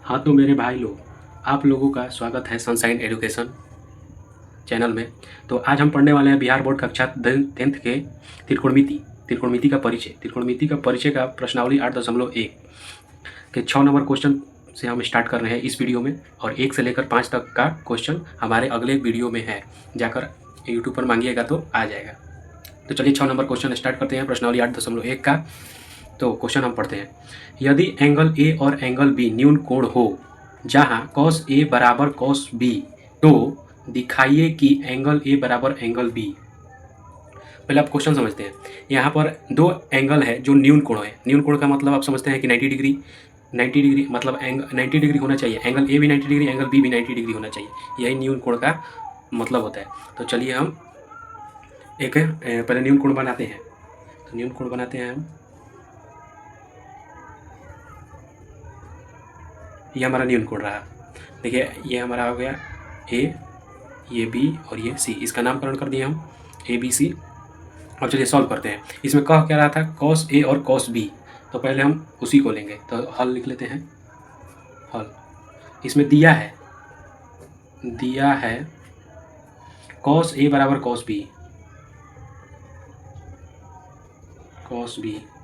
हाँ तो मेरे भाई लोग, आप लोगों का स्वागत है सनशाइन एजुकेशन चैनल में। तो आज हम पढ़ने वाले हैं बिहार बोर्ड कक्षा 10th के त्रिकोणमिति का परिचय का प्रश्नावली 8.1 के 6 नंबर क्वेश्चन से हम स्टार्ट कर रहे हैं इस वीडियो में, और 1 से लेकर 5 तक का क्वेश्चन हमारे अगले वीडियो में है, जाकर यूट्यूब पर मांगिएगा तो आ जाएगा। तो चलिए 6 नंबर क्वेश्चन स्टार्ट करते हैं प्रश्नावली 8.1 का। तो क्वेश्चन हम पढ़ते हैं। यदि एंगल ए और एंगल बी न्यून कोण हो जहां cos ए बराबर cos बी, तो दिखाइए कि एंगल ए बराबर एंगल बी। पहले आप क्वेश्चन समझते हैं। यहाँ पर दो एंगल है जो न्यून कोण है। न्यून कोण का मतलब आप समझते हैं कि 90 डिग्री। 90 डिग्री मतलब 90 डिग्री होना चाहिए, एंगल ए भी 90 डिग्री, एंगल बी भी 90 डिग्री होना चाहिए। यही न्यून कोण का मतलब होता है। तो चलिए हम एक पहले न्यून कोण बनाते हैं। तो न्यून कोण बनाते हैं हम। ये हमारा न्यून कोण रहा। देखिए ये हमारा हो गया ए, ये बी और ये सी। इसका नामकरण कर दिए हम ए बी सी। अब चलिए सॉल्व करते हैं। इसमें कह क्या रहा था, कॉस ए और कॉस बी। तो पहले हम उसी को लेंगे, तो हल लिख लेते हैं। हल इसमें दिया है कॉस ए बराबर कॉस बी।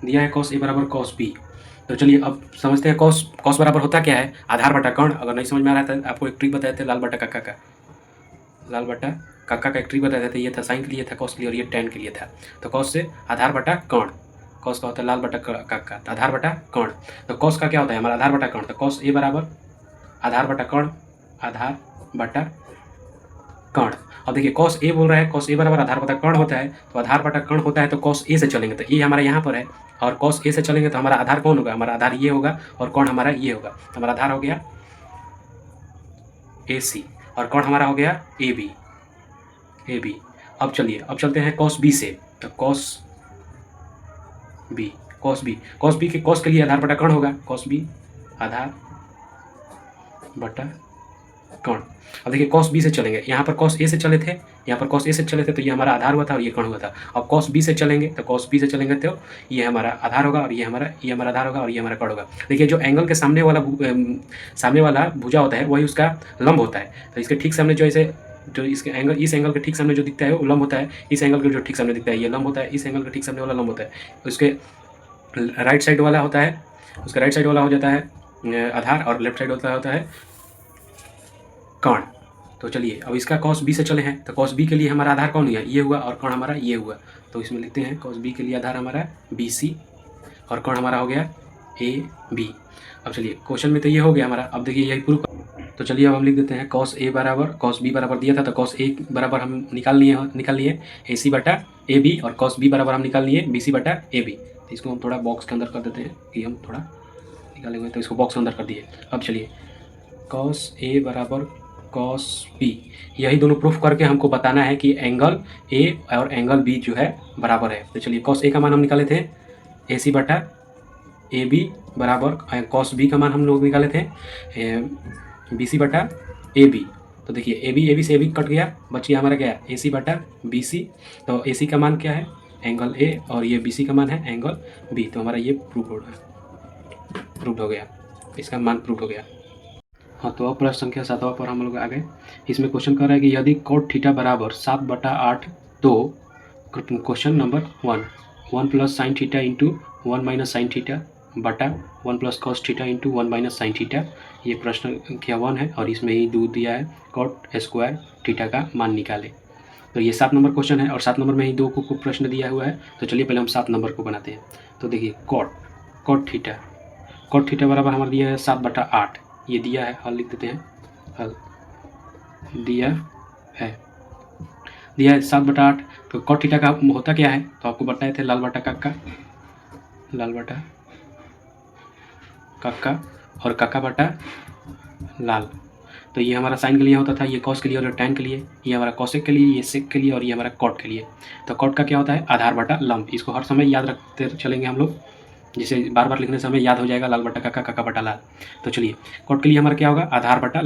दिया है कॉस ए बराबर कॉस बी। तो चलिए अब समझते हैं कॉस बराबर होता क्या है, आधार बटा कर्ण। अगर नहीं समझ में आ रहा था आपको एक ट्रिक बताए थे, लाल बटा कक्का का एक ट्रिक बताया था। ये था साइन के लिए था, कॉस के लिए, और ये टेन के लिए था। तो कॉस से आधार बटा कर्ण, कॉस का होता है लाल बटा कक्का, तो आधार बटा कर्ण। तो कॉस का क्या होता है हमारा, आधार बटा कर्ण। तो कॉस ए बराबर आधार बटा कर्ण, आधार बटा कर्ण। अब देखिए कॉस ए बोल रहा है, कॉस ए बराबर आधार बटा कर्ण होता है। तो आधार बटा कर्ण होता है, तो कॉस ए से चलेंगे तो ए हमारा यहाँ पर है, और कॉस ए से चलेंगे तो हमारा आधार कौन होगा, हमारा आधार ये होगा, और कर्ण हमारा ये होगा। तो हमारा आधार हो गया ए सी, और कर्ण हमारा हो गया ए बी। अब चलिए अब चलते हैं कॉस बी से। तो कॉस बी के कॉस के लिए आधार बटा कर्ण होगा, कॉस बी आधार बटा कर्ण। अब देखिए कॉस बी से चलेंगे, यहाँ पर कॉस ए से चले थे, तो ये हमारा आधार हुआ था और ये कर्ण हुआ था। अब कॉस बी से चलेंगे तो ये हमारा आधार होगा, और ये हमारा आधार होगा, और ये हमारा कर्ण होगा। देखिए जो एंगल के सामने वाला भुजा होता है वही उसका लंब होता है। तो इसके ठीक सामने इस एंगल के ठीक सामने जो दिखता है वो लंब होता है, इस एंगल के जो ठीक सामने दिखता है ये लंब होता है, इस एंगल के ठीक सामने वाला लंब होता है। उसके राइट साइड वाला होता है, उसका राइट साइड वाला हो जाता है आधार, और लेफ्ट साइड होता है कर्ण। तो चलिए अब इसका कॉस बी से चले हैं, तो कॉस बी के लिए हमारा आधार कौन हुआ, ये हुआ, और कर्ण हमारा ये हुआ। तो इसमें लिखते हैं कॉस बी के लिए आधार हमारा बी सी, और कर्ण हमारा हो गया ए बी। अब चलिए क्वेश्चन में तो ये हो गया हमारा। अब देखिए यही प्रूफ। तो चलिए अब हम लिख देते हैं कॉस बी बराबर दिया था, तो कॉस ए बराबर हम निकाल लिए ए सी बटा ए बी, और कॉस बी बराबर हम निकाल लिए बी सी बटा ए बी। तो इसको हम थोड़ा बॉक्स के अंदर कर देते हैं कि हम थोड़ा निकाले हुए, तो इसको बॉक्स के अंदर कर दिए। अब चलिए कॉस ए बराबर कॉस बी, यही दोनों प्रूफ करके हमको बताना है कि एंगल ए और एंगल बी जो है बराबर है। तो चलिए कॉस ए का मान हम निकाले थे ए सी बटा ए बी बराबर कॉस बी का मान हम लोग निकाले थे बी सी बटा ए बी। तो देखिए ए बी से ए बी कट गया, बच गया हमारा क्या, ए सी बटा बी सी। तो ए सी का मान क्या है, एंगल ए, और ये बी सी का मान है एंगल बी। तो हमारा ये प्रूव हो गया, इसका मान प्रूव हो गया। हाँ तो अब प्रश्न संख्या 7 पर हम लोग आ गए। इसमें क्वेश्चन कर रहा है कि यदि cot थीटा बराबर 7/8, तो question number 1 plus sine theta into 1 minus sine theta बटा 1 plus cos theta into 1 minus sine theta. ये प्रश्न संख्या 1 है, और इसमें ही दो दिया है cot स्क्वायर थीटा का मान निकाले। तो ये 7 नंबर क्वेश्चन है, और 7 नंबर में ही 2 को प्रश्न दिया हुआ है। तो चलिए पहले हम 7 नंबर को बनाते हैं। तो देखिए cot थीटा बराबर हमारा दिया है 7/8, ये दिया है, हल लिख देते हैं। हल दिया है 7/8। तो cot थीटा का होता क्या है, तो आपको बताए थे लाल बटा कक्का और कक्का बटा लाल। तो ये हमारा साइन के लिए होता था, ये कॉस के लिए, और टैन के लिए, ये हमारा कॉसेक के लिए, ये सेक के लिए, और ये हमारा कॉट के लिए। तो कॉट का क्या होता है, आधार बटा लंब। इसको हर समय याद रखते चलेंगे हम लोग, जिसे बार बार लिखने समय याद हो जाएगा, लाल बटा कक्का, कक्का बटा लाल। तो चलिए कॉट के लिए हमारा क्या होगा, आधार बटा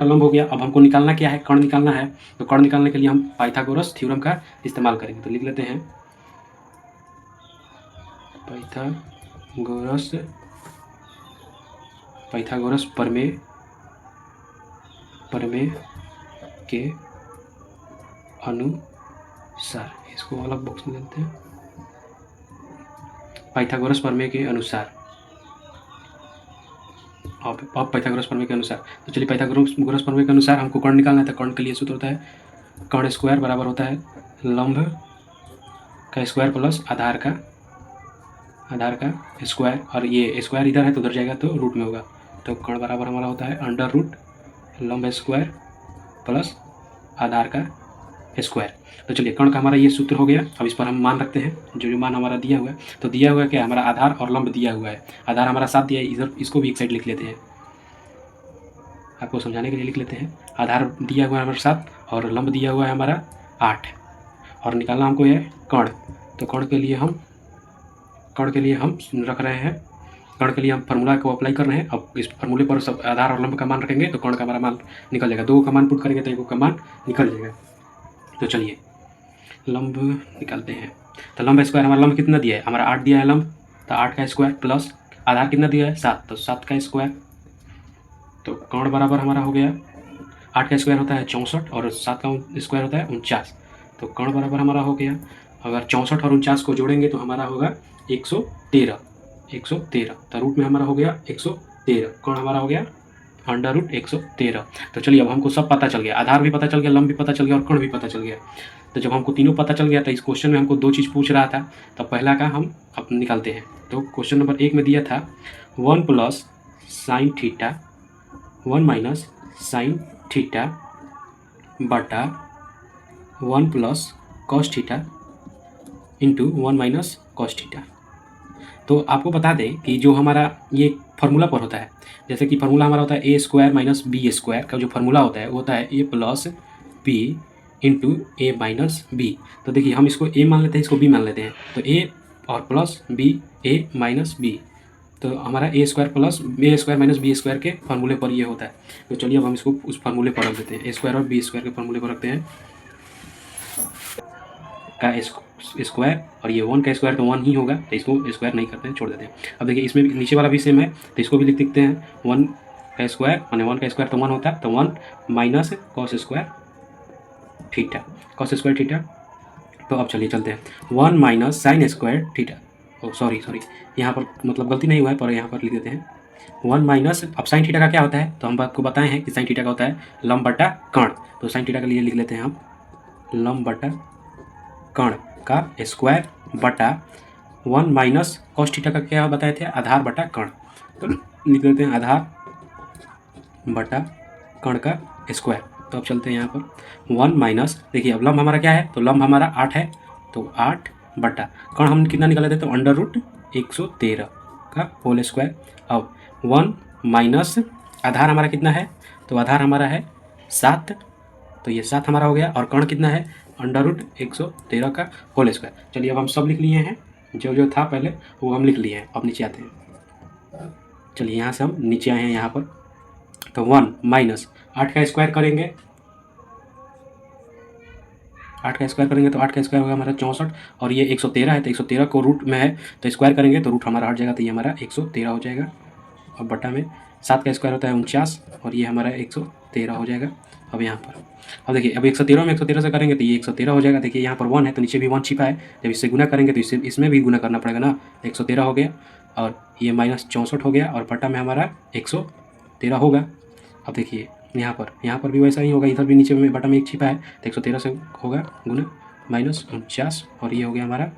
लंब हो गया। अब हमको निकालना क्या है, कर्ण निकालना है। तो कर्ण निकालने के लिए हम पाइथागोरस थ्योरम का इस्तेमाल करेंगे। तो लिख लेते हैं पाइथागोरस पाइथागोरस प्रमेय के अनुसार, इसको अलग बॉक्स में देते हैं, पाइथागोरस प्रमेय के अनुसार। अब पाइथागोरस प्रमेय के अनुसार, तो चलिए पाइथागोरस प्रमेय के अनुसार हमको कर्ण निकालना है। तो कर्ण के लिए सूत्र होता है कर्ण स्क्वायर बराबर होता है लंब का स्क्वायर प्लस आधार का स्क्वायर, और ये स्क्वायर इधर है तो उधर जाएगा तो रूट में होगा। तो कर्ण बराबर हमारा होता है अंडर रूट लंब स्क्वायर प्लस आधार का स्क्वायर। तो चलिए कर्ण का हमारा ये सूत्र हो गया। अब इस पर हम मान रखते हैं, जो मान हमारा दिया हुआ है। तो दिया हुआ है क्या, हमारा आधार और लंब दिया हुआ है। आधार हमारा 7 दिया है, इधर इसको भी एक साइड लिख लेते हैं, आपको समझाने के लिए लिख लेते हैं। आधार दिया हुआ है हमारा 7 और लंब दिया हुआ है हमारा 8, और निकालना हमको है कर्ण। तो कर्ण के लिए हम रख रहे हैं, कर्ण के लिए हम फार्मूला को अप्लाई कर रहे हैं। अब इस फार्मूले पर सब आधार और लंब का मान रखेंगे तो कर्ण का हमारा मान निकल जाएगा। 2 का मान पुट करेंगे तो 1 का मान निकल जाएगा। तो चलिए लंब निकालते हैं। तो लंब स्क्वायर, हमारा लंब कितना दिया है, हमारा 8 दिया है लंब, तो 8 का स्क्वायर प्लस आधार कितना दिया है 7, तो 7 का स्क्वायर। तो कर्ण बराबर हमारा हो गया 8 का स्क्वायर होता है 64 और 7 का स्क्वायर होता है 49। तो कर्ण बराबर हमारा हो गया, अगर 64 और 49 को जोड़ेंगे तो हमारा होगा 113। तो रूट में हमारा हो गया 113, कर्ण हमारा हो गया अंडर रूट 113। तो चलिए अब हमको सब पता चल गया, आधार भी पता चल गया, लंब भी पता चल गया और कर्ण भी पता चल गया। तो जब हमको तीनों पता चल गया तो इस क्वेश्चन में हमको 2 चीज़ पूछ रहा था। तो पहला का हम अब निकालते हैं। तो क्वेश्चन नंबर 1 में दिया था 1 plus sine theta 1 minus sine theta बटा 1 plus cos theta into 1 minus cos theta. तो आपको बता दें कि जो हमारा ये फार्मूला पर होता है, जैसे कि फार्मूला हमारा होता है ए स्क्वायर माइनस बी स्क्वायर का जो फार्मूला होता है वो होता है ए प्लस बी इंटू ए माइनस बी। तो देखिए हम इसको ए मान लेते हैं, इसको बी मान लेते हैं। तो ए और प्लस बी ए माइनस बी, तो हमारा ए स्क्वायर माइनस बी स्क्वायर के फार्मूले पर ये होता है। तो चलिए अब हम इसको उस फार्मूले पर रख देते हैं, ए स्क्वायर और बी स्क्वायर के फार्मूले पर रखते हैं का स्क्वायर, और ये 1 का स्क्वायर तो 1 ही होगा, तो इसको स्क्वायर नहीं करते हैं, छोड़ देते हैं। अब देखिए इसमें नीचे वाला भी सेम है, तो इसको भी लिख सकते हैं 1 का स्क्वायर, माने 1 का स्क्वायर तो 1 होता है, तो 1 माइनस कॉस स्क्वायर थीटा। तो अब चलिए चलते हैं 1 माइनस साइन स्क्वायर थीटा। ओ सॉरी यहाँ पर मतलब गलती नहीं हुआ है, पर यहाँ पर लिख देते हैं 1 माइनस। अब साइन थीटा का क्या होता है, तो हम आपको बताए हैं कि साइन थीटा का होता है लंब बटा कर्ण। तो साइन थीटा के लिए लिख लेते हैं हम लंब बटा कर्ण का स्क्वायर बटा 1 माइनस कॉस थीटा का क्या बताए थे, आधार बटा कर्ण। तो लिख देते हैं आधार बटा कर्ण का स्क्वायर। तो अब चलते हैं यहाँ पर 1 माइनस, देखिए अब लंब हमारा क्या है, तो लंब हमारा 8 है, तो 8 बटा कर्ण हम कितना निकाले थे, तो अंडर रूट 113 का होल स्क्वायर। अब 1 माइनस आधार हमारा कितना है, तो आधार हमारा है 7, तो ये 7 हमारा हो गया, और कर्ण कितना है अंडर रूट 113 का होल स्क्वायर। चलिए अब हम सब लिख लिए हैं, जो था पहले वो हम लिख लिए हैं। अब नीचे आते हैं, चलिए यहाँ से हम नीचे आए हैं यहाँ पर। तो 1 माइनस 8 का स्क्वायर करेंगे, 8 का स्क्वायर करेंगे तो 8 का स्क्वायर होगा हमारा 64, और ये 113 है, तो 113 को रूट में है तो स्क्वायर करेंगे तो रूट हमारा हट जाएगा, तो ये हमारा 113 हो जाएगा। अब बटा में 7 का स्क्वायर होता है 49, और ये हमारा 113 हो जाएगा। अब यहाँ पर अब देखिए, अब 113 में 113 से करेंगे तो ये 113 हो जाएगा। देखिए यहाँ पर 1 है तो नीचे भी 1 छिपा है, जब इससे गुना करेंगे तो इसमें भी गुना करना पड़ेगा ना। 113 हो गया, और ये माइनस 64 हो गया, और बटा में हमारा 113 होगा। अब देखिए यहाँ पर भी वैसा ही होगा, इधर भी नीचे में बटा में 1 छिपा है, तो 113 से होगा गुना माइनस 49, और ये हो गया हमारा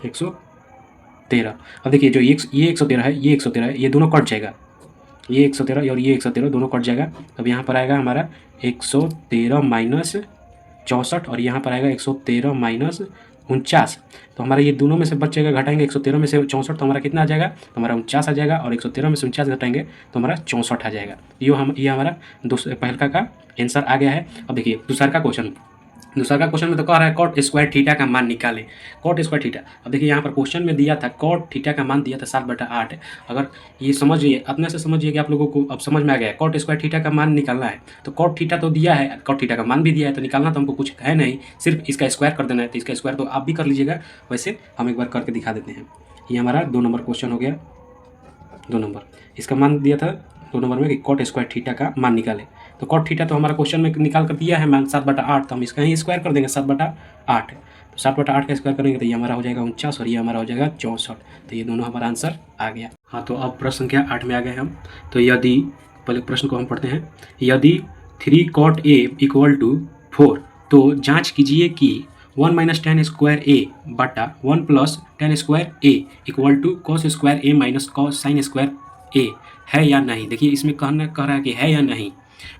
113। अब देखिए जो ये 113 है, ये 113 है, ये दोनों कट जाएगा, ये 113 और ये 113 दोनों कट जाएगा। अब यहाँ पर आएगा हमारा 113 माइनस 64, और यहाँ पर आएगा 113 माइनस 49। तो हमारा ये दोनों में से बच जाएगा, घटाएंगे 113 में से 64 तो हमारा कितना आ जाएगा, तो हमारा 49 आ जाएगा, और 113 में से 49 घटाएंगे तो हमारा 64 आ जाएगा। ये हमारा पहलका का आंसर आ गया है। अब देखिए दूसरा का क्वेश्चन में तो कह रहा है कॉट स्क्वायर थीटा का मान निकालें, कॉट स्क्वायर थीटा। अब देखिए यहाँ पर क्वेश्चन में दिया था कॉट थीटा का मान दिया था 7/8। अगर ये समझिए, अपने से समझिए कि आप लोगों को अब समझ में आ गया, कॉट स्क्वायर थीटा का मान निकालना है। तो कॉट थीटा तो दिया है, कॉट थीटा का मान भी दिया है, तो निकालना तो हमको कुछ है नहीं, सिर्फ इसका स्क्वायर कर देना है। तो इसका स्क्वायर तो आप भी कर लीजिएगा, वैसे हम एक बार करके दिखा देते हैं। ये हमारा 2 नंबर क्वेश्चन हो गया। 2 नंबर इसका मान दिया था 2 नंबर में कि कॉट स्क्वायर थीटा का मान निकालें। तो कॉट थीटा तो हमारा क्वेश्चन में निकाल कर दिया है मान 7/8, तो हम इसका ही स्क्वायर कर देंगे 7/8। तो 7/8 का स्क्वायर करेंगे तो ये हमारा हो जाएगा 49 और ये हमारा हो जाएगा 64। तो ये दोनों हमारा आंसर आ गया। हाँ, तो अब प्रश्न संख्या 8 में आ गए हम। तो यदि पहले प्रश्न को हम पढ़ते हैं। यदि 3 cot A = 4 तो जांच कीजिए कि 1 - tan स्क्वायर A बटा 1 + tan square A = cos square A minus cos sin square A है या नहीं। देखिए इसमें कह रहा है कि है या नहीं,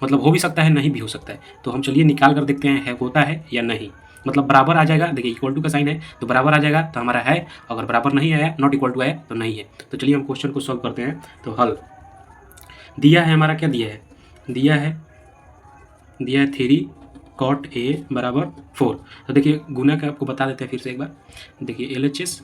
मतलब हो भी सकता है, नहीं भी हो सकता है। तो हम चलिए निकाल कर देखते हैं है होता है या नहीं। मतलब बराबर आ जाएगा, देखिए इक्वल टू का साइन है तो बराबर आ जाएगा तो हमारा है, अगर बराबर नहीं आया नॉट इक्वल टू है तो नहीं है। तो चलिए हम क्वेश्चन को सॉल्व करते हैं। तो हल दिया है हमारा, क्या दिया है, दिया है 3 cot A = 4। तो देखिए गुना का आपको बता देते हैं फिर से एक बार। देखिए LHS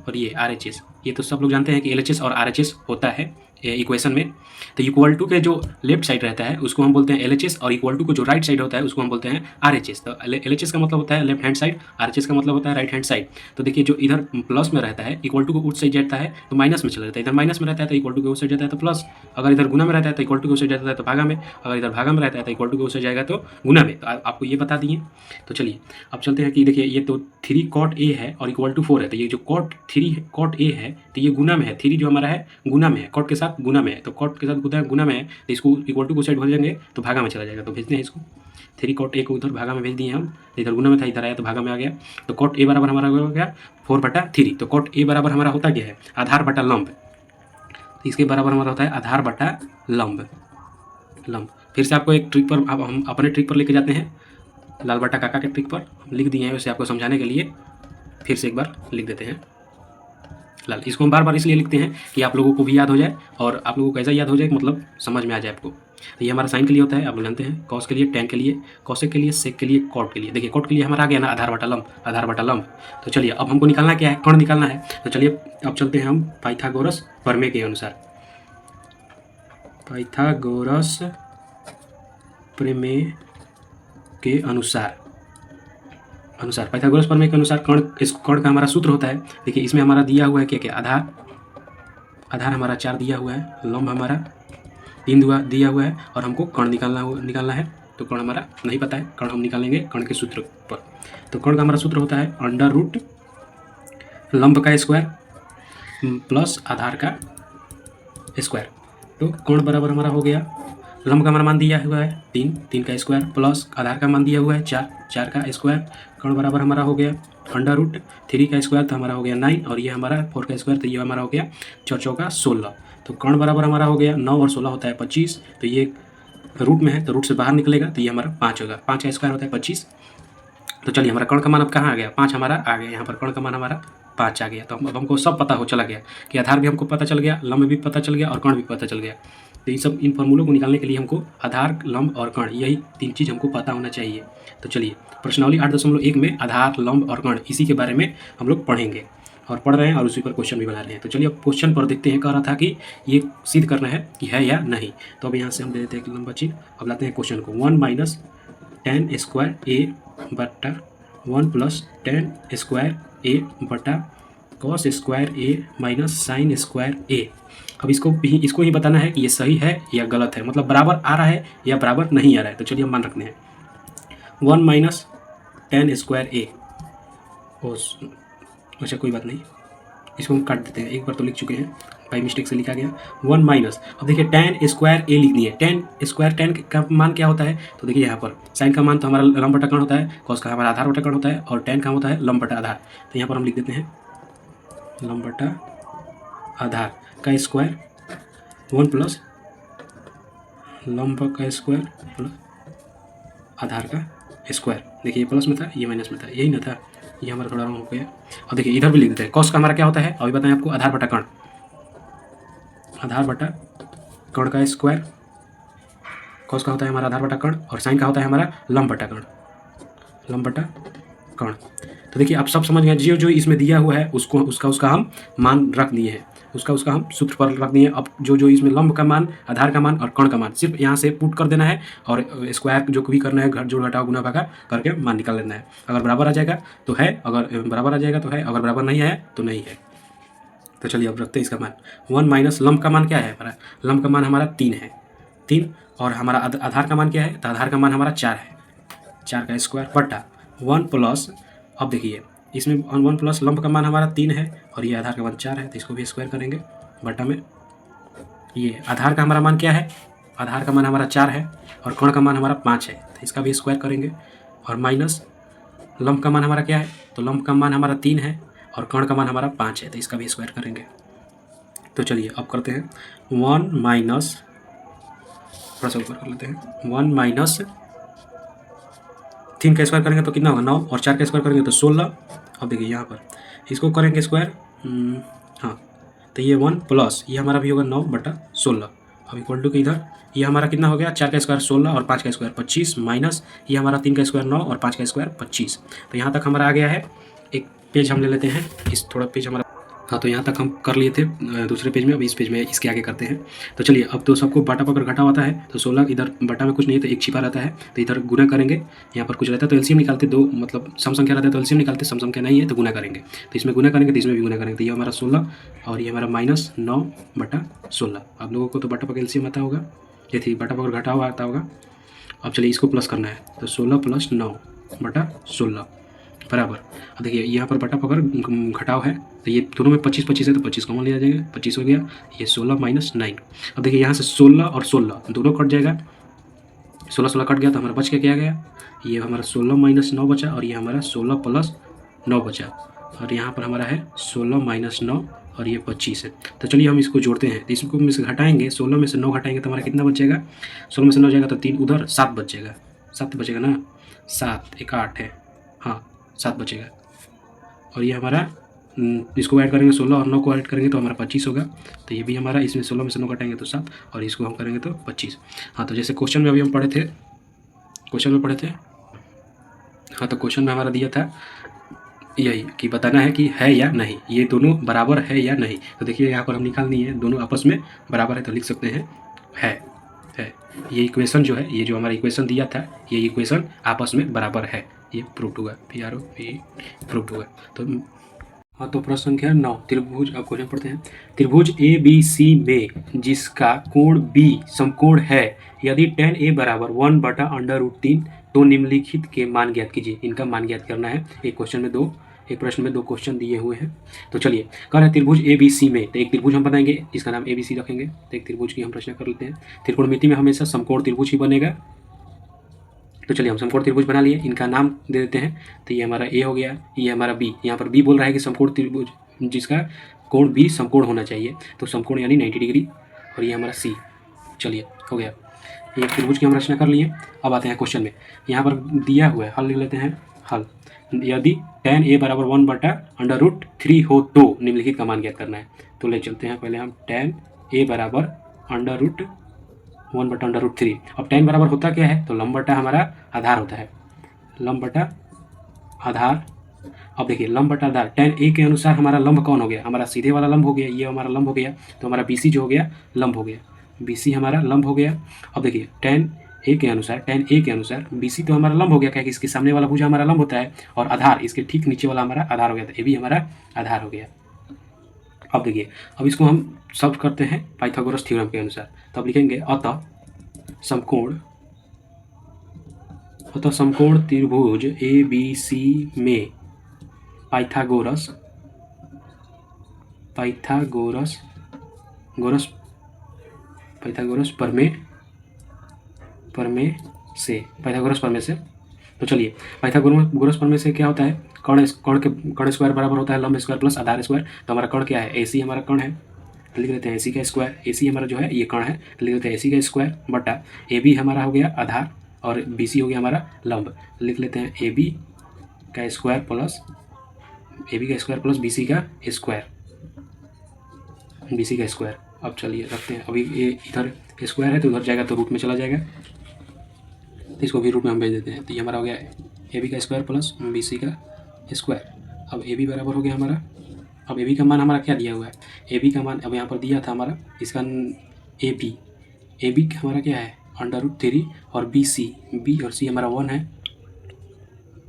और ये RHS, ये तो सब लोग जानते हैं कि LHS और RHS होता है इक्वेशन में। तो इक्वल टू के जो लेफ्ट साइड रहता है उसको हम बोलते हैं LHS और इक्वल टू को जो राइट साइड होता है उसको हम बोलते हैं RHS। तो LHS का मतलब होता है लेफ्ट हैंड साइड, RHS का मतलब होता है राइट हैंड साइड। तो देखिए जो इधर प्लस में रहता है इक्वल टू को उस साइड जाता है तो माइनस में चला जाता है, इधर माइनस में रहता है तो इक्वल टू के उस साइड जाता है तो प्लस, अगर इधर गुना में रहता है तो इक्वल टू के उस साइड जाता है तो भागा में, अगर इधर भागा में रहता है तो इक्वल टू के उस साइड जाएगा तो गुना में। तो आपको ये बता दिए। तो चलिए अब चलते हैं कि देखिए ये तो 3 cot A है और इक्वल टू 4 है। तो ये जो cot A है तो ये गुना में है, 3 जो हमारा है गुना में है, कॉट के साथ गुना में है। तो कॉट के साथ गुना में है तो इसको इक्वल टू को साइड भेजेंगे तो भागा में चला जाएगा। तो भेजते हैं इसको, 3 cot A को उधर भागा में भेज दिए हम, इधर गुना में था इधर आया तो भागा में आ गया। तो cot A बराबर हमारा हो गया 4/3। तो cot A बराबर हमारा होता क्या है, आधार बटा लंब। तो इसके बराबर हमारा होता है आधार बटा लंब। फिर से आपको एक ट्रिक पर, अब हम अपने ट्रिक पर लेके जाते हैं, लाल बटा काका के ट्रिक पर लिख दिए हैं, उसे आपको समझाने के लिए फिर से एक बार लिख देते हैं लाल। इसको हम बार बार इसलिए लिखते हैं कि आप लोगों को भी याद हो जाए और आप लोगों को कैसा याद हो जाए, मतलब समझ में आ जाए आपको। तो ये हमारा साइन के लिए होता है, आप लोग जानते हैं, कॉस के लिए, टेन के लिए, कॉसेक के लिए, सेक के लिए, कॉट के लिए। देखिए कॉट के लिए हमारा आ गया ना आधार बटा लंब, आधार बटा लंब। तो चलिए अब हमको निकालना क्या है, कर्ण निकालना है। तो चलिए अब चलते हैं हम पाइथागोरस प्रमेय के अनुसार। पाइथागोरस प्रमेय के अनुसार पाइथागोरस प्रमेय के अनुसार कर्ण का हमारा सूत्र होता है। देखिए इसमें हमारा दिया हुआ है क्या क्या, आधार हमारा 4 दिया हुआ है, लंब हमारा 3 दिया हुआ है और हमको कर्ण निकालना है। तो कर्ण हमारा नहीं पता है, कर्ण हम निकालेंगे कर्ण के सूत्र पर। तो कर्ण का हमारा सूत्र होता है √ लंब का स्क्वायर प्लस आधार का स्क्वायर। तो कर्ण बराबर हमारा हो गया, लंब का हमारा मान दिया हुआ है 3 का स्क्वायर प्लस आधार का मान दिया हुआ है 4 का स्क्वायर। कर्ण बराबर हमारा हो गया √3 का स्क्वायर तो हमारा हो गया 9 और ये हमारा 4 का स्क्वायर तो ये हमारा हो गया 4 × 16। तो कर्ण बराबर हमारा हो गया 9 और 16 होता है 25। तो ये रूट में है तो रूट से बाहर निकलेगा तो ये हमारा 5 होगा, 5 का स्क्वायर होता है 25। तो चलिए हमारा कर्ण का मान अब कहाँ आ गया, 5 हमारा आ गया, यहाँ पर कर्ण का मान हमारा 5 आ गया। तो अब हमको सब पता हो चला गया कि आधार भी हमको पता चल गया, लंब भी पता चल गया और कर्ण भी पता चल गया। तो इन फॉर्मूलों को निकालने के लिए हमको आधार, लंब और कर्ण, यही 3 चीज़ हमको पता होना चाहिए। तो चलिए प्रश्नावली 8.1 में आधार, लंब और कर्ण इसी के बारे में हम लोग पढ़ेंगे और पढ़ रहे हैं और उसी पर क्वेश्चन भी बना रहे हैं। तो चलिए अब क्वेश्चन पर देखते हैं, कह रहा था कि ये सिद्ध करना है कि है या नहीं। तो अब यहाँ से हम दे देते हैं एक लंबा चिन्ह। अब लाते हैं क्वेश्चन को, 1 - tan स्क्वायर A बटा 1 + tan स्क्वायर A बटा cos square A minus sine square A। अब इसको ही बताना है कि ये सही है या गलत है, मतलब बराबर आ रहा है या बराबर नहीं आ रहा है। तो चलिए हम मान रखते हैं 1 - tan स्क्वायर A। अच्छा कोई बात नहीं, इसको हम काट देते हैं, एक बार तो लिख चुके हैं, बाई मिस्टेक से लिखा गया 1 - अब देखिए tan स्क्वायर A लिख दिए। tan का मान क्या होता है, तो देखिए यहाँ पर साइन का मान तो हमारा लंब बटा कर्ण होता है, कॉस का हमारा आधार बटा कर्ण होता है और tan का होता है लंब बटा आधार। तो यहाँ पर हम लिख देते हैं लंब बटा आधार का स्क्वायर 1 + लंब का स्क्वायर प्लस आधार का स्क्वायर। देखिए ये प्लस में था, ये माइनस में था, यही ना था, ये हमारा थोड़ा रॉन्ग हो गया। अब देखिए इधर भी लिख देते हैं, कॉस का हमारा क्या होता है, अभी बताएं आपको, आधार बटा कर्ण, आधार बटा कर्ण का स्क्वायर। कॉस का होता है हमारा आधार बटा कर्ण और साइन का होता है हमारा लंब बटा कर्ण, लंब बटा कर्ण। तो देखिए आप सब समझ गए, जो इसमें दिया हुआ है उसका हम मान रख दिए हैं, उसका हम सूत्र पर रख दिए। अब जो इसमें लंब का मान, आधार का मान और कर्ण का मान सिर्फ यहाँ से पुट कर देना है और स्क्वायर जो भी करना है, घट जोड़ घटाव गुना भागा करके मान निकाल लेना है। अगर बराबर आ जाएगा तो है, अगर बराबर आ जाएगा तो है, अगर बराबर नहीं है तो नहीं है। तो चलिए अब रखते हैं इसका मान 1 माइनस लंब का मान क्या है हमारा, लंब का मान हमारा 3 है, 3, और हमारा आधार का मान क्या है, तो आधार का मान हमारा 4 है, 4 का स्क्वायर बटा 1 प्लस, अब देखिए इसमें 1 प्लस लंब का मान हमारा 3 है और ये आधार का मान 4 है, तो इसको भी स्क्वायर करेंगे बटा में, ये आधार का हमारा मान क्या है, आधार का मान हमारा 4 है और कण का मान हमारा 5 है, तो इसका भी स्क्वायर करेंगे, और माइनस लंब का मान हमारा क्या है, तो लंब का मान हमारा 3 है और कण का मान हमारा 5 है, तो इसका भी स्क्वायर करेंगे। तो चलिए अब करते हैं 1 माइनस, थोड़ा सा ऊपर कर लेते हैं, 1 माइनस 3 का स्क्वायर करेंगे तो कितना होगा 9, और 4 का स्क्वायर करेंगे तो 16। अब देखिए यहाँ पर इसको करेंगे स्क्वायर, हाँ, तो ये 1 प्लस ये हमारा भी होगा 9 बटा 16, अब इक्वल टू के इधर ये हमारा कितना हो गया, 4 का स्क्वायर 16 और 5 का स्क्वायर 25, माइनस ये हमारा 3 का स्क्वायर 9 और 5 का स्क्वायर 25। तो यहाँ तक हमारा आ गया है। एक पेज हम ले लेते हैं, इस थोड़ा पेज हमारा, हाँ, तो यहाँ तक हम कर लिए थे दूसरे पेज में, अब इस पेज में इसके आगे करते हैं। तो चलिए अब तो सबको बाटा पकड़ घटा होता है, तो 16 इधर बाटा में कुछ नहीं है तो एक छिपा रहता है, तो इधर गुना करेंगे, यहाँ पर कुछ रहता है तो एलसीएम निकालते, दो मतलब सम संख्या रहता है तो एलसीएम निकालते, सम संख्या नहीं है तो गुना करेंगे, तो इसमें गुना करेंगे तो इसमें भी गुना करेंगे, तो ये हमारा 16 और ये हमारा माइनस 9 बटा 16। आप लोगों को तो बाटा पकड़ एलसीएम आता होगा, ये थी बाटा पकड़ घटा हुआ आता होगा। अब चलिए इसको प्लस करना है, तो 16 प्लस 9 बटा 16 बराबर, अब देखिए यहाँ पर बटा पकड़ घटाव है, तो ये दोनों में 25 25 है तो 25 कॉमन लिया जाएगा, 25 हो गया, ये 16 माइनस 9। अब देखिए यहाँ से 16 और 16 दोनों कट जाएगा, 16 16 कट गया तो हमारा बच के क्या गया, ये हमारा 16 माइनस 9 बचा और ये हमारा 16 प्लस 9 बचा, और यहाँ पर हमारा है 16 माइनस 9 और ये 25 है। तो चलिए हम इसको जोड़ते हैं, तो इसको में से घटाएंगे, 16 में से 9 घटाएंगे तो हमारा कितना बचेगा, 16 में से 9 जाएगा तो 3 उधर 7 बचेगा, 7 बचेगा ना, 7 एक 8 है, हाँ 7 बचेगा, और ये हमारा इसको ऐड करेंगे 16 और 9 को ऐड करेंगे तो हमारा 25 होगा, तो ये भी हमारा, इसमें 16 में से 9 घटाएंगे तो 7 और इसको हम करेंगे तो 25। हाँ, तो जैसे क्वेश्चन में अभी हम पढ़े थे, क्वेश्चन में पढ़े थे, हाँ, तो क्वेश्चन में हमारा दिया था यही कि बताना है कि है या नहीं, ये दोनों बराबर है या नहीं। तो देखिए यहाँ पर हम निकालनी है, दोनों आपस में बराबर है तो लिख सकते हैं है। ये इक्वेशन जो है, ये जो हमारा इक्वेशन दिया था, ये इक्वेशन आपस में बराबर है, ये प्रूव हुआ, प्रूव हुआ। तो हाँ, तो प्रश्न संख्या 9, त्रिभुज, अब क्वेश्चन पढ़ते हैं। त्रिभुज ए बी सी में जिसका कोण बी समकोण है, यदि tan a बराबर 1 बटा √3 तो निम्नलिखित के मान ज्ञात कीजिए। इनका मान ज्ञात करना है, एक प्रश्न में दो क्वेश्चन दिए हुए हैं। तो चलिए, कह रहे त्रिभुज ए बी सी में, तो एक त्रिभुज हम बनाएंगे जिसका नाम ए बी सी रखेंगे, तो एक त्रिभुज की हम रचना कर लेते हैं। त्रिकोणमिति में हमेशा समकोण त्रिभुज ही बनेगा, तो चलिए हम समकोण त्रिभुज बना लिए, इनका नाम दे देते हैं। तो ये हमारा ए हो गया, ये हमारा बी, यहाँ पर बी बोल रहा है कि समकोण त्रिभुज जिसका कोण बी समकोण होना चाहिए, तो समकोण यानी 90 डिग्री, और ये हमारा सी। चलिए हो गया, ये त्रिभुज की हम रचना कर लिए। अब आते हैं क्वेश्चन में, यहाँ पर दिया हुआ है, हल लिख लेते हैं। हल, यदि tan a बराबर 1 बटा √3 हो तो निम्नलिखित का मान ज्ञात करना है। तो ले चलते हैं पहले हम tan a बराबर √1 बटा √3। अब tan बराबर होता क्या है, तो लंब बटा हमारा आधार होता है, लंब बटा आधार। अब देखिए लंब बटा आधार, tan a के अनुसार हमारा लंब कौन हो गया, हमारा सीधे वाला लंब हो गया, ये हमारा लंब हो गया, तो हमारा BC जो हो गया लंब हो गया, BC हमारा लंब हो गया। अब देखिए tan a के अनुसार BC तो हमारा लंब हो गया, क्या कि इसके सामने वाला भुजा हमारा लंब होता है, और आधार इसके ठीक नीचे वाला हमारा आधार हो गया, तो ये भी हमारा आधार हो गया। अब देखिए, अब इसको हम सॉल्व करते हैं पाइथागोरस थ्योरम के अनुसार। तो अब लिखेंगे अतः समकोण त्रिभुज ABC में पाइथागोरस प्रमेय से। तो चलिए, पाइथागोरस प्रमेय से क्या होता है, कर्ण स्क्वायर बराबर होता है लंब स्क्वायर प्लस आधार स्क्वायर। तो हमारा कर्ण क्या है, AC हमारा कर्ण है, लिख देते हैं AC का स्क्वायर, AC हमारा जो है ये कर्ण है, लिख देते हैं AC का स्क्वायर बटा AB हमारा हो गया आधार और BC हो गया हमारा लंब, लिख लेते हैं AB का स्क्वायर प्लस BC का स्क्वायर। अब चलिए रखते हैं, अभी ये इधर स्क्वायर है तो उधर जाएगा तो रूट में चला जाएगा, इसको भी रूट में हम भेज देते हैं। तो ये हमारा हो गया AB का स्क्वायर प्लस BC का स्क्वायर। अब AB बराबर हो गया हमारा, अब AB का मान हमारा क्या दिया हुआ है, AB का मान अब यहाँ पर दिया था हमारा, इसका AB हमारा क्या है √3 और B और C हमारा 1 है,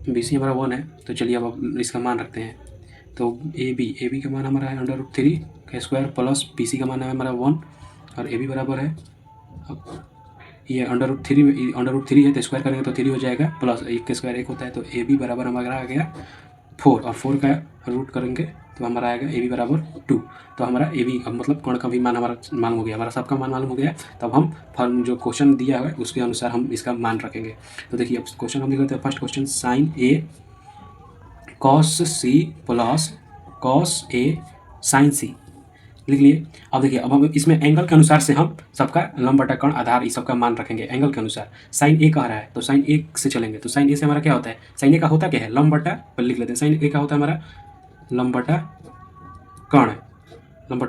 BC हमारा 1 है। तो चलिए अब इसका मान रखते हैं, तो ए बी का मान हमारा है √3 का स्क्वायर प्लस बी सी का मान है हमारा 1 और ए बी बराबर है, अब ये √3 है तो स्क्वायर करेंगे तो 3 हो जाएगा, प्लस 1 का स्क्वायर 1 होता है, तो ए बी बराबर हमारा आ गया 4 और 4 का रूट करेंगे तो हमारा आएगा ए बी बराबर 2। तो हमारा ए बी अब मतलब कर्ण का भी मान हमारा मालूम हो गया, हमारा सबका मान मालूम हो गया। तब हम फॉर्म जो क्वेश्चन दिया है उसके अनुसार हम इसका मान रखेंगे। तो देखिए अब क्वेश्चन हम लिख लेते हैं। First question sign A cos C plus cos A sign सी लिख लिए। अब देखिए अब हम इसमें एंगल के अनुसार से हम सबका लंब बटा कर्ण आधार इस सबका मान रखेंगे एंगल के अनुसार। साइन ए कह रहा है तो साइन ए से चलेंगे, तो साइन ए से हमारा क्या होता है, साइन ए का होता क्या है लंब बटा, पर लिख लेते हैं साइन ए का होता है हमारा लंब बटा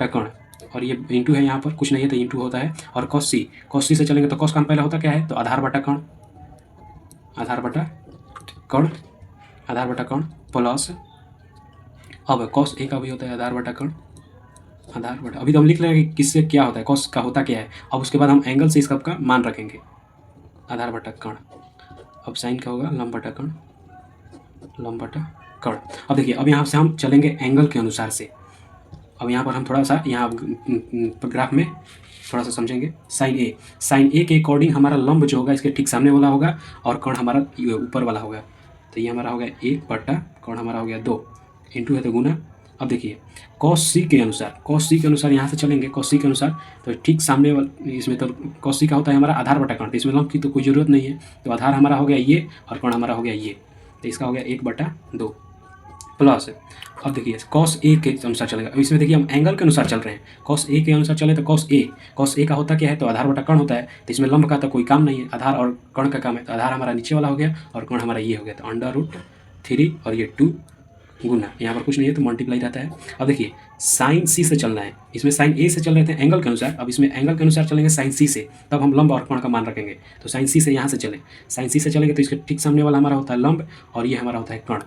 कर्ण, और ये इंटू है यहाँ पर कुछ नहीं है तो इंटू होता है। और कॉस सी से चलेंगे तो कॉस का पहला होता क्या है, तो आधार बटा कर्ण प्लस, अब कॉस ए का भी होता है आधार बटा, अभी तो हम लिख रहे हैं कि किससे क्या होता है, कॉस का होता क्या है। अब उसके बाद हम एंगल से इसका का मान रखेंगे आधार बटा कर्ण। अब साइन का होगा लंब बटा कर्ण। अब देखिए अब यहाँ से हम चलेंगे एंगल के अनुसार से। अब यहाँ पर हम थोड़ा सा यहाँ ग्राफ में थोड़ा सा समझेंगे। साइन ए के अकॉर्डिंग हमारा लंब जो होगा इसके ठीक सामने वाला होगा और कर्ण हमारा ऊपर वाला होगा। तो ये हमारा हो गया 1 बटा कर्ण हमारा हो गया 2, इंटू है तो गुना। अब देखिए कॉस सी के अनुसार यहाँ से चलेंगे, कॉस सी के अनुसार तो ठीक सामने वाला इसमें तो कॉस सी का होता है हमारा आधार बटा कर्ण, तो इसमें लंब की तो कोई ज़रूरत नहीं है, तो आधार हमारा हो गया ये और कर्ण हमारा हो गया ये, तो इसका हो गया 1 बटा 2 प्लस। अब देखिए कॉस ए के अनुसार चलेगा। अब इसमें देखिए हम एंगल के अनुसार चल रहे हैं, कॉस ए के अनुसार चले तो कॉस ए का होता क्या है, तो आधार बटा कर्ण होता है, तो इसमें लंब का तो कोई काम नहीं है, आधार और कर्ण का काम है। तो आधार हमारा नीचे वाला हो गया और कर्ण हमारा ये हो गया, तो √3 और ये 2 गुना, यहाँ पर कुछ नहीं है तो मल्टीप्लाई रहता है। अब देखिए साइन सी से चलना है, इसमें साइन ए से चल रहे थे एंगल के अनुसार, अब इसमें एंगल के अनुसार चलेंगे साइन सी से, तब हम लंब और कर्ण का मान रखेंगे। तो साइन सी से यहाँ से चलेंगे तो इसके ठीक सामने वाला हमारा होता है लंब और ये हमारा होता है कर्ण,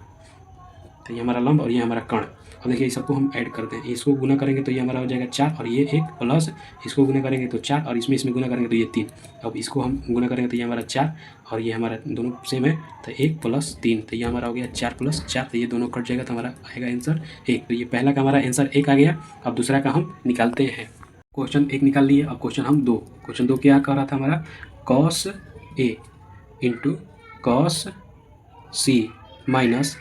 तो ये हमारा लंब और ये हमारा कर्ण। अब देखिए इस सबको हम ऐड करते हैं, इसको गुना करेंगे तो ये हमारा हो जाएगा 4 और ये 1 प्लस इसको गुना करेंगे तो 4 और इसमें गुना करेंगे तो ये 3। अब इसको हम गुना करेंगे तो ये हमारा 4 और ये हमारा दोनों सेम है, तो 1 + 3, तो ये हमारा हो गया 4 + 4, तो ये दोनों कट जाएगा तो हमारा आएगा आंसर 1। तो ये पहला का हमारा आंसर 1 आ गया। अब दूसरा का हम निकालते हैं। क्वेश्चन 1 निकाल लिए। अब क्वेश्चन 2 क्या कर रहा था हमारा, cos A into cos C minus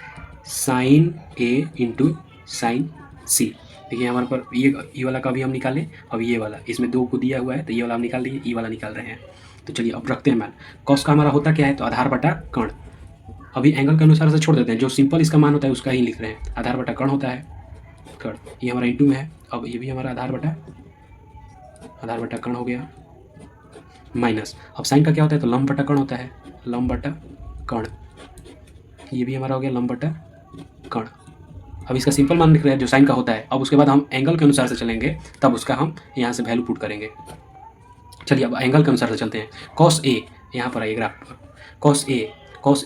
sign A into sine सी। देखिए हमारे पर ये वाला का भी हम निकालें। अब ये वाला इसमें 2 को दिया हुआ है तो ये वाला हम निकाल लिए, ये वाला निकाल रहे हैं। तो चलिए अब रखते हैं मान। कॉस का हमारा होता क्या है, तो आधार बटा कर्ण। अभी एंगल के अनुसार से छोड़ देते हैं, जो सिंपल इसका मान होता है उसका ही लिख रहे हैं। आधार बटा कर्ण होता है कर्ण, ये हमारा इंटू में है। अब ये भी हमारा आधार बटा कर्ण हो गया माइनस। अब साइन का क्या होता है, तो लंब बटा कर्ण होता है, लंब बटा कर्ण, ये भी हमारा हो गया लंब बटा कर्ण। अब इसका सिंपल मान लिख रहे हैं जो साइन का होता है। अब उसके बाद हम एंगल के अनुसार से चलेंगे, तब उसका हम यहाँ से वैल्यू पुट करेंगे। चलिए अब एंगल के अनुसार से चलते हैं। कॉस ए यहाँ पर आइए ग्राफ पर, कॉस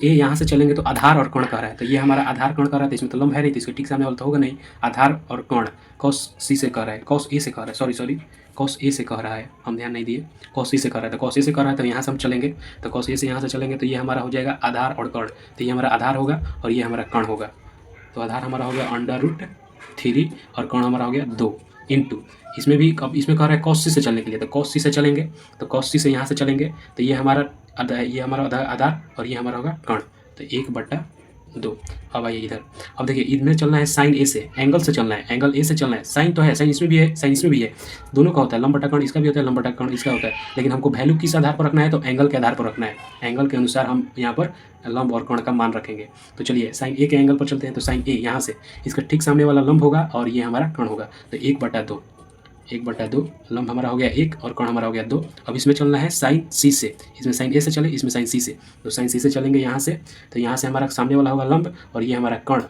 ए यहाँ से चलेंगे तो आधार और कर्ण कह रहा है, तो ये हमारा आधार कर्ण कह रहा है, तो इसमें तो लंब है नहीं, तो इसके ठीक सामने वाला तो होगा नहीं। आधार और कर्ण कॉस सी से कह रहा है, कॉस ए से कह रहा है, सॉरी कॉस ए से कह रहा है, हम ध्यान नहीं दिए, कॉस सी से कह रहा है। तो कॉस ए से कह रहा है तो यहाँ से हम चलेंगे, तो कॉस ए से यहाँ से चलेंगे तो ये हमारा हो जाएगा आधार और कर्ण, तो ये हमारा आधार होगा और ये हमारा कर्ण होगा। तो आधार हमारा हो गया √3 और कर्ण हमारा हो गया 2 इंटू, इसमें भी अब इसमें कह रहा है कॉस सी से चलने के लिए, तो कॉस सी से चलेंगे, तो कॉस सी से यहाँ से चलेंगे तो ये हमारा आधार और ये हमारा होगा कर्ण, तो 1/2। अब आइए इधर, अब देखिए इनमें चलना है साइन ए से, एंगल से चलना है, एंगल ए से चलना है। साइन तो है, साइन इसमें भी है, साइन इसमें भी है, दोनों का होता है। लंब बटा कर्ण इसका भी होता है, लंब बटा कर्ण इसका होता है, लेकिन हमको वैल्यू किस आधार पर रखना है, तो एंगल के आधार पर रखना है। एंगल के अनुसार हम यहाँ पर लंब और कर्ण का मान रखेंगे। तो चलिए साइन ए के एंगल पर चलते हैं। तो साइन ए यहाँ से इसका ठीक सामने वाला लंब होगा और ये हमारा कर्ण होगा, तो 1/2 लंब हमारा हो गया 1 और कर्ण हमारा हो गया 2। अब इसमें चलना है साइन सी से, इसमें साइन ए से चले, इसमें साइन सी से, तो साइन सी से चलेंगे यहाँ से, तो यहाँ से हमारा सामने वाला होगा लंब और ये हमारा कर्ण,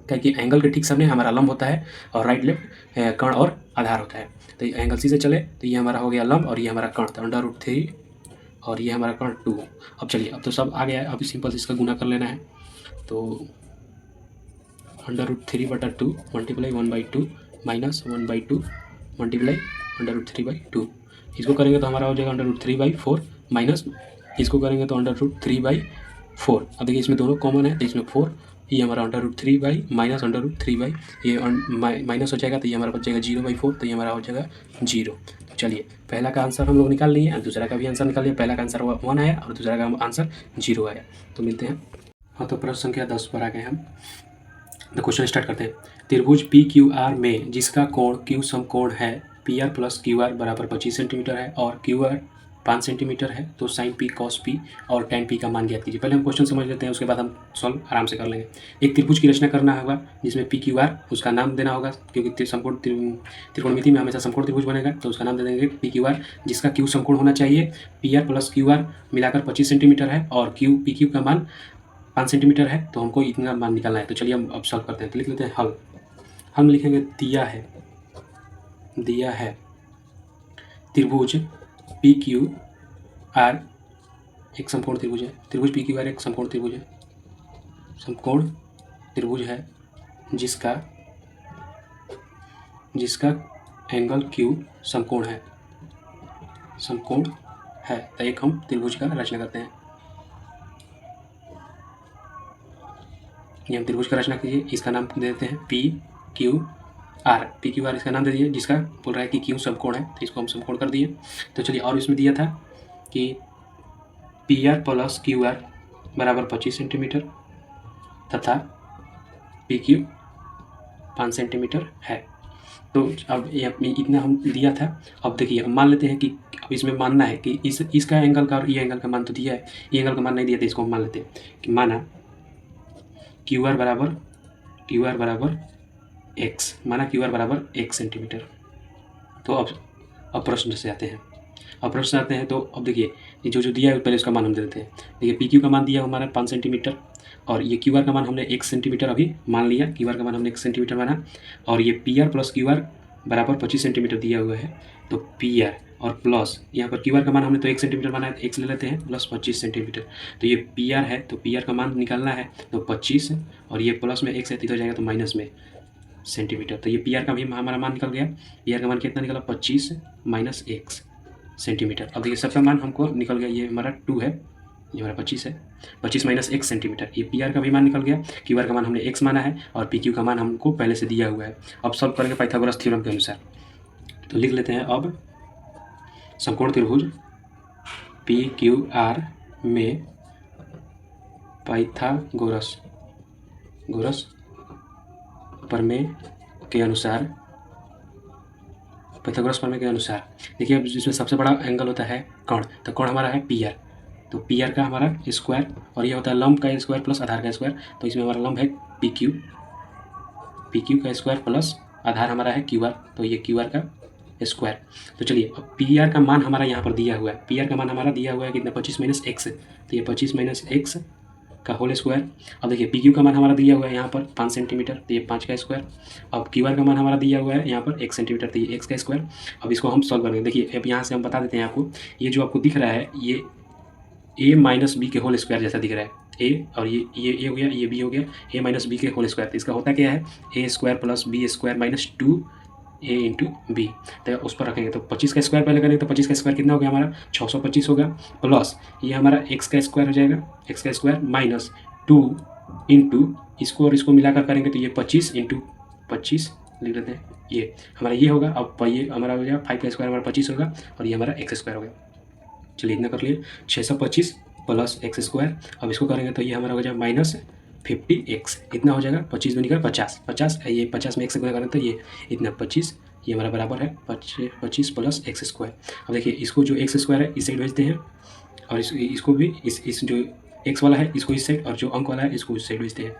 क्योंकि एंगल के ठीक सामने हमारा लंब होता है और राइट लेफ्ट कर्ण और आधार होता है। तो एंगल सी से चले तो ये हमारा हो गया लंब और ये हमारा कर्ण, तो √3 और ये हमारा कर्ण 2। अब चलिए अब तो सब आ गया है, अब सिंपल इसका गुना कर लेना है। तो √3/2 मल्टीप्लाई 1/2 माइनस 1/2 मल्टीप्लाई √3/2, इसको करेंगे तो हमारा हो जाएगा √3/4 माइनस इसको करेंगे तो √3/4। अब देखिए इसमें दोनों कॉमन है, तो इसमें 4 ये हमारा √3 माइनस √3 ये माइनस हो जाएगा तो ये हमारा बच जाएगा 0/4, तो ये हमारा हो जाएगा 0। तो चलिए पहला का आंसर हम लोग निकाल लिए और दूसरा का भी आंसर निकाल लिया। पहला का आंसर 1 आया और दूसरा का आंसर 0 आया। तो मिलते हैं। हाँ, तो प्रश्न संख्या 10 पर आ गए हम। तो क्वेश्चन स्टार्ट करते हैं। त्रिभुज PQR में जिसका कोण Q समकोण है, PR + QR बराबर 25 सेंटीमीटर है और QR 5 सेंटीमीटर है, तो sin P cos P और tan P का मान ज्ञात कीजिए। पहले हम क्वेश्चन समझ लेते हैं, उसके बाद हम सॉल्व आराम से कर लेंगे। एक त्रिभुज की रचना करना होगा जिसमें PQR उसका नाम देना होगा, क्योंकि समकोण त्रिकोणमिति में हमेशा समकोण त्रिभुज बनेगा, तो उसका नाम दे देंगे PQR, जिसका Q समकोण होना चाहिए। PR + QR मिलाकर 25 सेंटीमीटर है और PQ का मान 5 सेंटीमीटर है, तो हमको इतना मान निकालना है। तो चलिए हम अब सॉल्व करते हैं। तो लिख लेते हैं हल। हम लिखेंगे दिया है त्रिभुज PQR एक समकोण त्रिभुज है। त्रिभुज PQR एक समकोण त्रिभुज है। समकोण त्रिभुज है जिसका एंगल Q समकोण है। तो एक हम त्रिभुज का रचना करते हैं। ये हम त्रिभुज का रचना कीजिए। इसका नाम दे देते हैं PQR इसका नाम दे दिए, जिसका बोल रहा है कि Q समकोण है, तो इसको हम समकोण कर दिए। तो चलिए, और इसमें दिया था कि PR + QR बराबर 25 सेंटीमीटर तथा PQ 5 सेंटीमीटर है। तो अब ये इतना हम दिया था। अब देखिए, हम मान लेते हैं कि अब इसमें मानना है कि इसका एंगल का और ये एंगल का मान तो दिया है, ये एंगल का मान नहीं दिया, तो इसको हम मान लेते हैं कि माना QR बराबर x, माना QR बराबर 1 सेंटीमीटर। तो अब प्रश्न से आते हैं। तो अब देखिए, ये जो दिया है पहले उसका मान हम दे देते हैं। देखिए, PQ का मान दिया हमारा 5 सेंटीमीटर और ये QR का मान हमने 1 सेंटीमीटर अभी मान लिया। QR का मान हमने 1 सेंटीमीटर माना और ये PR + QR बराबर 25 सेंटीमीटर दिया हुआ है। तो PR और प्लस यहाँ पर QR का मान हमने तो 1 सेंटीमीटर माना है, तो x ले लेते हैं प्लस 25 सेंटीमीटर। तो ये PR है, तो PR का मान निकालना है, तो 25 और ये प्लस में x है, तो इधर जाएगा तो माइनस में सेंटीमीटर। तो ये PR का भी हमारा मान निकल गया। PR का मान कितना निकला? 25 - x सेंटीमीटर। अब देखिए, सबका मान हमको निकल गया। ये हमारा 2 है, ये हमारा 25 है। 25 - x सेंटीमीटर। ये PR का भी मान निकल गया। QR का मान हमने x माना है और PQ का मान हमको पहले से दिया हुआ है। अब सॉल्व करेंगे पाइथागोरस थ्योरम के अनुसार। तो लिख लेते हैं अब समकोण त्रिभुज PQR में पाइथागोरस प्रमेय के अनुसार देखिए, अब इसमें सबसे बड़ा एंगल होता है कोण, तो कोण हमारा है PR। तो PR का हमारा स्क्वायर और ये होता है लंब का स्क्वायर प्लस आधार का स्क्वायर। तो इसमें हमारा लंब है PQ का स्क्वायर प्लस आधार हमारा है QR, तो ये QR का स्क्वायर। तो चलिए, अब PR का मान हमारा यहाँ पर दिया हुआ है। PR का मान हमारा दिया हुआ है कितना? 25 - x। तो ये 25 - x का होल स्क्वायर। अब देखिए, PQ का मान हमारा दिया हुआ है यहाँ पर 5 सेंटीमीटर, तो ये 5 का स्क्वायर। अब QR का मान हमारा दिया हुआ है यहाँ पर 1 सेंटीमीटर, तो ये x का स्क्वायर। अब इसको हम सॉल्व करेंगे। देखिए, अब यहाँ से हम बता देते हैं आपको, ये जो आपको दिख रहा है ये a - b के होल स्क्वायर जैसा दिख रहा है। a और ये a हो गया, ये b हो गया, a - b के होल स्क्वायर। तो इसका होता क्या है? a² + b² - 2a × b। तो उस पर रखेंगे तो 25 का स्क्वायर पहले करेंगे, तो 25 का स्क्वायर कितना हो गया हमारा? 625 होगा, प्लस ये हमारा x का स्क्वायर हो जाएगा, x का स्क्वायर माइनस 2 × इसको और इसको मिलाकर करेंगे तो ये 25 × 25 लिख लेते हैं, ये हमारा ये होगा। अब ये हमारा हो जाएगा 5 का स्क्वायर हमारा 25 होगा और ये हमारा x स्क्वायर हो गया। चलिए, इतना कर लिए, 625 + x स्क्वायर। अब इसको करेंगे तो ये हमारा हो जाएगा -50x, इतना हो जाएगा। 25 दूनी का 50, ये 50 में x से गुणा करें तो ये इतना 25, ये हमारा बराबर है 25 + x स्क्वायर। अब देखिए, इसको जो x स्क्वायर है इस साइड भेजते हैं और इसको भी इस जो x वाला है इसको इस साइड और जो अंक वाला है इसको इस साइड भेजते हैं।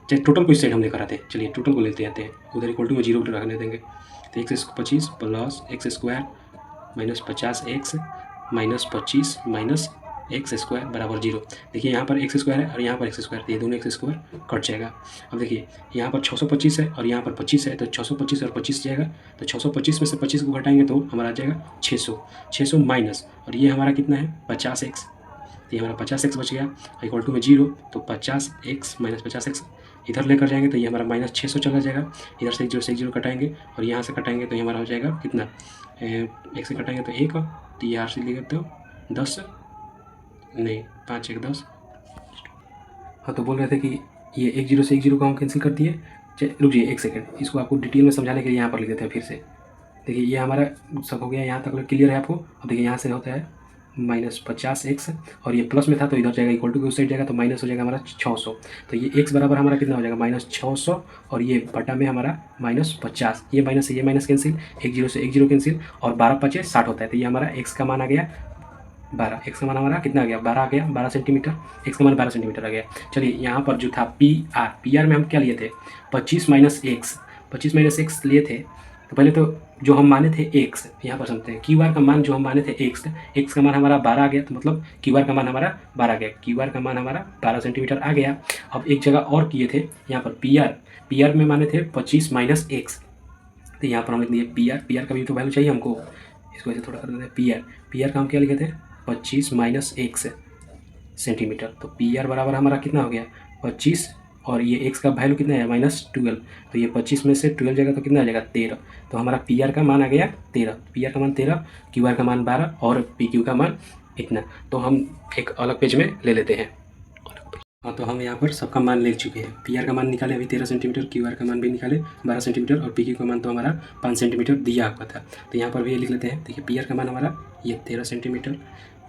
चाहे टोटल को इस साइड हम लेकर आते हैं। चलिए, टोटल को लेते आते हैं, उधर इक्वल टू में 0 रखने देंगे। तो 25 + x square - 50x - 25 - x square बराबर 0। देखिए, यहाँ पर x स्क्वायर है और यहाँ पर x स्क्वायर, तो ये दोनों x स्क्वायर कट जाएगा। अब देखिए, यहाँ पर 625 है और यहाँ पर 25 है, तो 625 और 25 जाएगा। तो 625 में से 25 को घटाएंगे तो हमारा आ जाएगा 600 माइनस, और ये हमारा कितना है? 50x। तो ये हमारा 50x बच गया, इक्वल टू में 0। तो 50x - 50x इधर लेकर जाएंगे तो ये हमारा -600 चला जाएगा। इधर से 0 कटाएंगे और यहाँ से कटाएंगे तो ये हमारा हो जाएगा कितना? 1 से कटाएंगे तो 1, तो ये आर से लिख देते हो 10 नहीं 5 × 1 = 10। हाँ, तो बोल रहे थे कि ये 1 0 से 1 0 को हम कैंसिल कर दिए। रुकिए एक सेकंड, इसको आपको डिटेल में समझाने के लिए यहाँ पर लिख देते हैं फिर से। देखिए ये हमारा सब हो गया, यहाँ तक क्लियर है आपको। अब देखिए यहाँ से होता है -50x और ये प्लस में था तो इधर जाएगा इक्वल टू के उस साइड जाएगा तो माइनस हो जाएगा हमारा 600। तो ये x बराबर हमारा कितना हो जाएगा -600 और ये बटा में हमारा -50। ये माइनस से ये माइनस कैंसिल, 1 0 से 1 0 कैंसिल और 12 5 60 होता है। तो ये हमारा x का मान आ गया 12। x का मान हमारा कितना आ गया 12 आ गया, 12 सेंटीमीटर। x का मान 12 सेंटीमीटर आ गया। चलिए यहाँ पर जो था पी आर में हम क्या लिए थे 25 - x लिए थे। तो पहले तो जो हम माने थे x, यहाँ पर समझते हैं क्यू आर का मान जो हम माने थे x का मान हमारा 12 आ गया। तो मतलब क्यू आर का मान हमारा 12 आ गया, क्यू आर का मान हमारा 12 सेंटीमीटर आ गया। अब एक जगह और किए थे यहाँ पर पी आर में माने थे 25 - x। तो यहाँ पर हम लिख दिए पी आर का भी तो वैल्यू चाहिए हमको, इसको ऐसे थोड़ा कर देते हैं। पी आर का हम क्या लिखे थे 25 - x सेंटीमीटर। तो पी आर बराबर हमारा कितना हो गया 25 और ये x का वैल्यू कितना है -12। तो ये 25 में से 12 जाएगा तो कितना आ जाएगा 13। तो हमारा पी आर का मान आ गया 13, पी आर का मान 13, क्यू आर का मान 12 और पी क्यू का मान इतना। तो हम एक अलग पेज में ले लेते हैं। हाँ तो हम यहाँ पर सबका मान ले चुके हैं। पी आर का मान निकाले अभी 13 सेंटीमीटर, क्यू आर का मान भी निकाले 12 सेंटीमीटर और पी क्यू का मान तो हमारा 5 सेंटीमीटर दिया हुआ था। तो यहाँ पर भी ये लिख लेते हैं। देखिए पी आर का मान हमारा ये 13 सेंटीमीटर,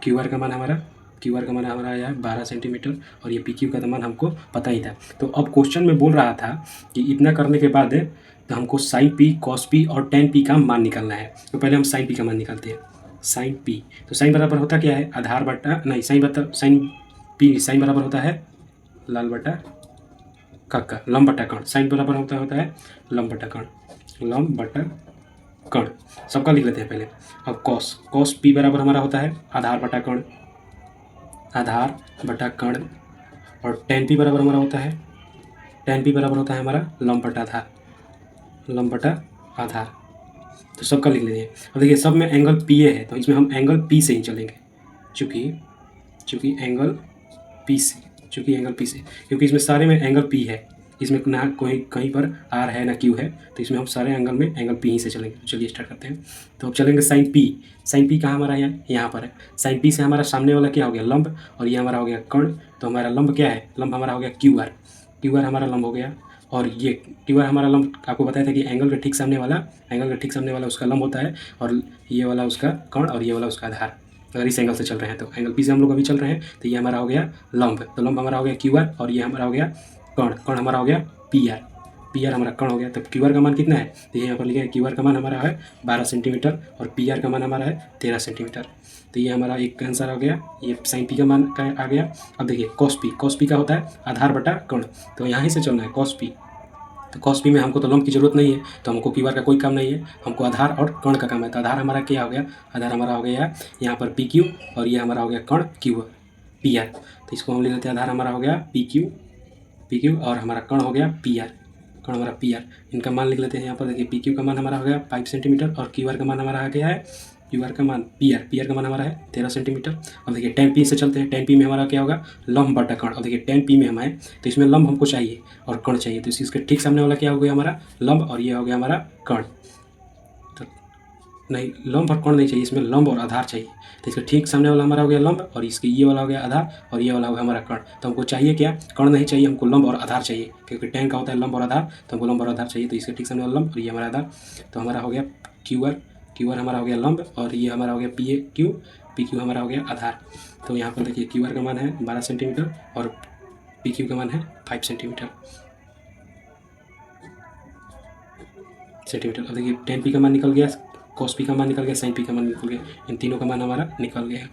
क्यू आर का मान हमारा आया 12 सेंटीमीटर और ये पी क्यू का मान हमको पता ही था। तो अब क्वेश्चन में बोल रहा था कि इतना करने के बाद तो हमको साइन पी, कॉस पी और टेन पी का मान निकालना है। तो पहले हम साइन पी का मान निकालते हैं। साइन पी, तो साइन बराबर होता क्या है आधार बटा नहीं साइन बराबर होता है लाल बटा काका, लंब बटा कर्ण। साइन बराबर होता है लंब बटा कर्ण। सबका लिख लेते हैं पहले। अब कॉस पी बराबर हमारा होता है आधार बटा कर्ण और टेन पी बराबर हमारा होता है हमारा लंब बटा आधार। तो सबका लिख लेते हैं। अब देखिए सब में एंगल पी ए है तो इसमें हम एंगल पी से ही चलेंगे, चूँकि एंगल पी से क्योंकि इसमें सारे में एंगल पी है, इसमें ना कोई कहीं पर आर है ना क्यू है, तो इसमें हम सारे एंगल में एंगल पी ही से चलेंगे। चलिए स्टार्ट करते हैं। तो अब चलेंगे साइन पी कहाँ हमारा यहाँ पर है। साइन पी से हमारा सामने वाला क्या हो गया लंब और ये हमारा हो गया कर्ण। तो हमारा लंब क्या है, लंब हमारा हो गया क्यू आर हमारा लंब हो गया और ये क्यू आर हमारा लंब आपको बताया था कि एंगल के ठीक सामने वाला उसका लंब होता है और ये वाला उसका कर्ण और ये वाला उसका आधार। अगर इस एंगल से चल रहे हैं तो एंगल पी से हम लोग अभी चल रहे हैं तो ये हमारा हो गया लंब। तो लंब हमारा हो गया क्यू आर और ये हमारा हो गया कर्ण हमारा हो गया पी आर हमारा कर्ण हो गया। तो क्यू आर का मान कितना है, तो यहाँ पर लिखा है क्यू आर का मान हमारा है 12 सेंटीमीटर और पी आर का मान हमारा है 13 सेंटीमीटर। तो ये हमारा एक आंसर हो गया, ये साइन पी का मान आ गया। अब देखिए कॉस पी का होता है आधार बटा कर्ण, तो यहाँ ही से चलना है कॉस पी। तो कॉस पी में हमको तो लंब की जरूरत नहीं है, तो हमको क्यू आर का कोई काम नहीं है, हमको आधार और कर्ण का काम है। तो आधार हमारा क्या हो गया, आधार हमारा हो गया यहाँ पर पी क्यू और ये हमारा हो गया कर्ण क्यू पी आर। तो इसको हम लिख लेते हैं आधार हमारा हो गया पी क्यू और हमारा कर्ण हो गया पी आर, कर्ण हमारा पी आर। इनका मान लिख लेते हैं यहाँ पर। देखिए पी क्यू का मान हमारा हो गया 5 सेंटीमीटर और क्यू आर का मान हमारा आ गया है क्यू आर का मान पी आर का मान हमारा है 13 सेंटीमीटर। अब देखिए टेन पी से चलते हैं। टेन पी में हमारा क्या होगा लंब बटा कर्ण। और देखिए टेन पी में हम आए तो इसमें लंब हमको चाहिए और कर्ण चाहिए, तो इसके ठीक सामने वाला क्या हो गया हमारा लंब और ये हो गया हमारा कर्ण। तो नहीं लंब और कर्ण नहीं चाहिए, इसमें लंब और आधार चाहिए। तो इसका ठीक सामने वाला हमारा हो गया लंब और इसके ये वाला हो गया आधार और ये वाला हो गया हमारा कर्ण। तो हमको चाहिए क्या, कर्ण नहीं चाहिए, हमको लंब और आधार चाहिए, क्योंकि टेन का होता है लंब और आधार, तो हमको लंब और आधार चाहिए। तो इसके ठीक सामने वाला लंब और ये हमारा आधार। तो हमारा हो गया क्यू आर हमारा हो गया लंब और ये हमारा हो गया पी क्यू हमारा हो गया आधार। तो यहाँ पर देखिए क्यू आर का मान है 12 सेंटीमीटर और पी क्यू का मान है 5 सेंटीमीटर। अब देखिए टेन पी का मान निकल गया, कॉस पी का मान निकल गया, साइन पी का मान निकल गया, इन तीनों का मान हमारा निकल गया।